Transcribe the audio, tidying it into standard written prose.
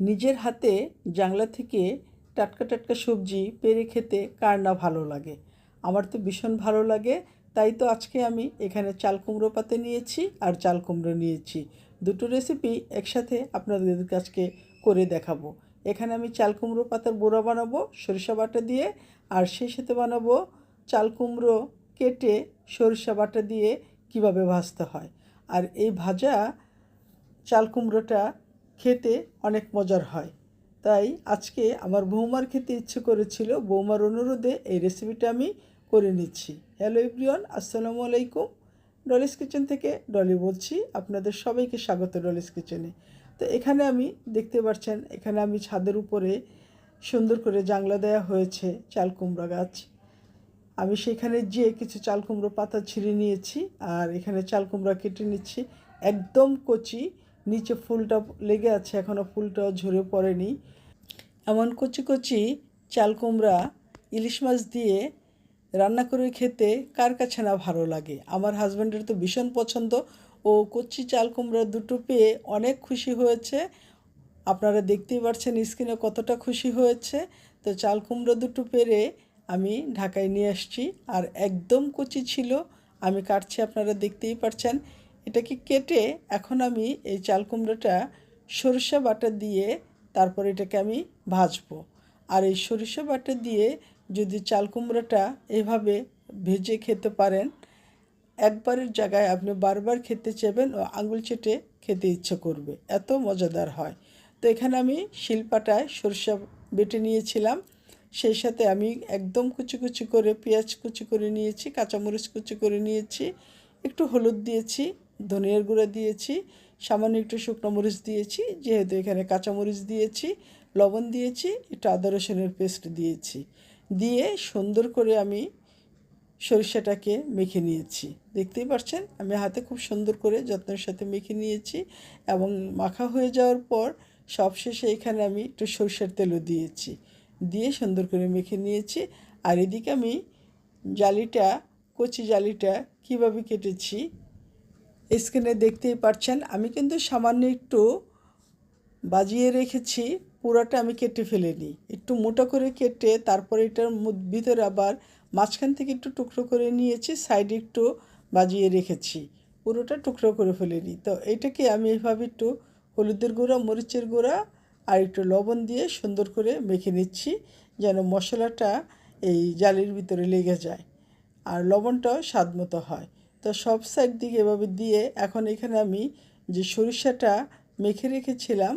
নিজের হাতে জানলা থেকে টাটকা টাটকা সবজি পেড়ে খেতে কার না ভালো লাগে। আমার তো ভীষণ ভালো লাগে। তাই তো আজকে আমি এখানে চাল কুমড়ো পাতা নিয়েছি আর চাল কুমড়ো নিয়েছি। দুটো রেসিপি একসাথে আপনাদের কাছে করে দেখাবো। এখানে আমি চাল কুমড়ো পাতার বড়া বানাবো সরিষা বাটা দিয়ে, আর সেই সাথে বানাবো চাল কুমড়ো কেটে সরিষা বাটা দিয়ে কিভাবে ভাজতে হয়। আর এই ভাজা চাল কুমড়োটা খেতে অনেক মজার হয়। তাই আজকে আমার বৌমার খেতে ইচ্ছে করেছিল, বৌমার অনুরোধে এই রেসিপিটা আমি করে নিচ্ছি। হ্যালো এভরিওয়ান, আসসালামু আলাইকুম। ডলিস কিচেন থেকে ডলি বলছি, আপনাদের সবাইকে স্বাগত ডলিস কিচেনে। তো এখানে আমি দেখতে পাচ্ছেন, এখানে আমি ছাদের উপরে সুন্দর করে জানলা দেওয়া হয়েছে চাল কুমড়া গাছ। আমি সেখানে যে কিছু চাল কুমড়ো পাতা ছিঁড়ে নিয়েছি, আর এখানে চাল কুমড়া কেটে নিচ্ছি একদম কচি। নিচে ফুলটা লেগে আছে, এখনও ফুলটাও ঝরে পড়েনি। এমন কচি কচি চাল কুমড়া ইলিশ মাছ দিয়ে রান্না করে খেতে কার কাছে না ভালো লাগে। আমার হাজব্যান্ডের তো ভীষণ পছন্দ। ও কচি চাল কুমড়া দুটো পেয়ে অনেক খুশি হয়েছে। আপনারা দেখতেই পাচ্ছেন স্ক্রিনে কতটা খুশি হয়েছে। তো চাল কুমড়ো দুটো পেরে আমি ঢাকায় নিয়ে আসছি, আর একদম কচি ছিল। আমি কাটছি, আপনারা দেখতেই পাচ্ছেন। এটাকে কেটে এখন আমি এই চাল কুমড়োটা সরিষা বাটা দিয়ে তারপর এটাকে আমি ভাজবো। আর এই সরিষা বাটা দিয়ে যদি চাল কুমড়োটা এভাবে ভেজে খেতে পারেন, একবারের জায়গায় আপনি বারবার খেতে চাইবেন ও আঙুল চেটে খেতে ইচ্ছে করবে, এত মজাদার হয়। তো এখানে আমি শিলপাটায় সরষা বেটে নিয়েছিলাম। সেই সাথে আমি একদম কুচি কুচি করে পেঁয়াজ কুচি করে নিয়েছি, কাঁচামরিচ কুচি করে নিয়েছি, একটু হলুদ দিয়েছি, ধনিয়ার গুঁড়া দিয়েছি, সামান্য একটু শুকনো মরিচ দিয়েছি, যেহেতু এখানে কাঁচামরিচ দিয়েছি, লবণ দিয়েছি, একটু আদা রসুনের পেস্ট দিয়েছি। দিয়ে সুন্দর করে আমি সরিষাটাকে মেখে নিয়েছি। দেখতেই পাচ্ছেন আমি হাতে খুব সুন্দর করে যত্নের সাথে মেখে নিয়েছি। এবং মাখা হয়ে যাওয়ার পর সবশেষে এখানে আমি একটু সরিষার তেলও দিয়েছি, দিয়ে সুন্দর করে মেখে নিয়েছি। আর এদিকে আমি জালিটা, কচি জালিটা কীভাবে কেটেছি স্ক্রিনে দেখতেই পাচ্ছেন। আমি কিন্তু সামান্য একটু বাজিয়ে রেখেছি, পুরোটা আমি কেটে ফেলিনি। একটু মোটা করে কেটে তারপরে এটার ভিতরে আবার মাঝখান থেকে একটু টুকরো করে নিয়েছি, সাইডে একটু বাজিয়ে রেখেছি, পুরোটা টুকরো করে ফেলিনি। তো এটাকে আমি এইভাবে একটু হলুদের গুঁড়া, মরিচের গুঁড়া আর একটু লবণ দিয়ে সুন্দর করে মেখে নিচ্ছি, যেন মশলাটা এই জালির ভিতরে লেগে যায় আর লবণটাও স্বাদ মতো হয়। তো সব সাইড দিকে এভাবে দিয়ে এখন এখানে আমি যে সরিষাটা মেখে রেখেছিলাম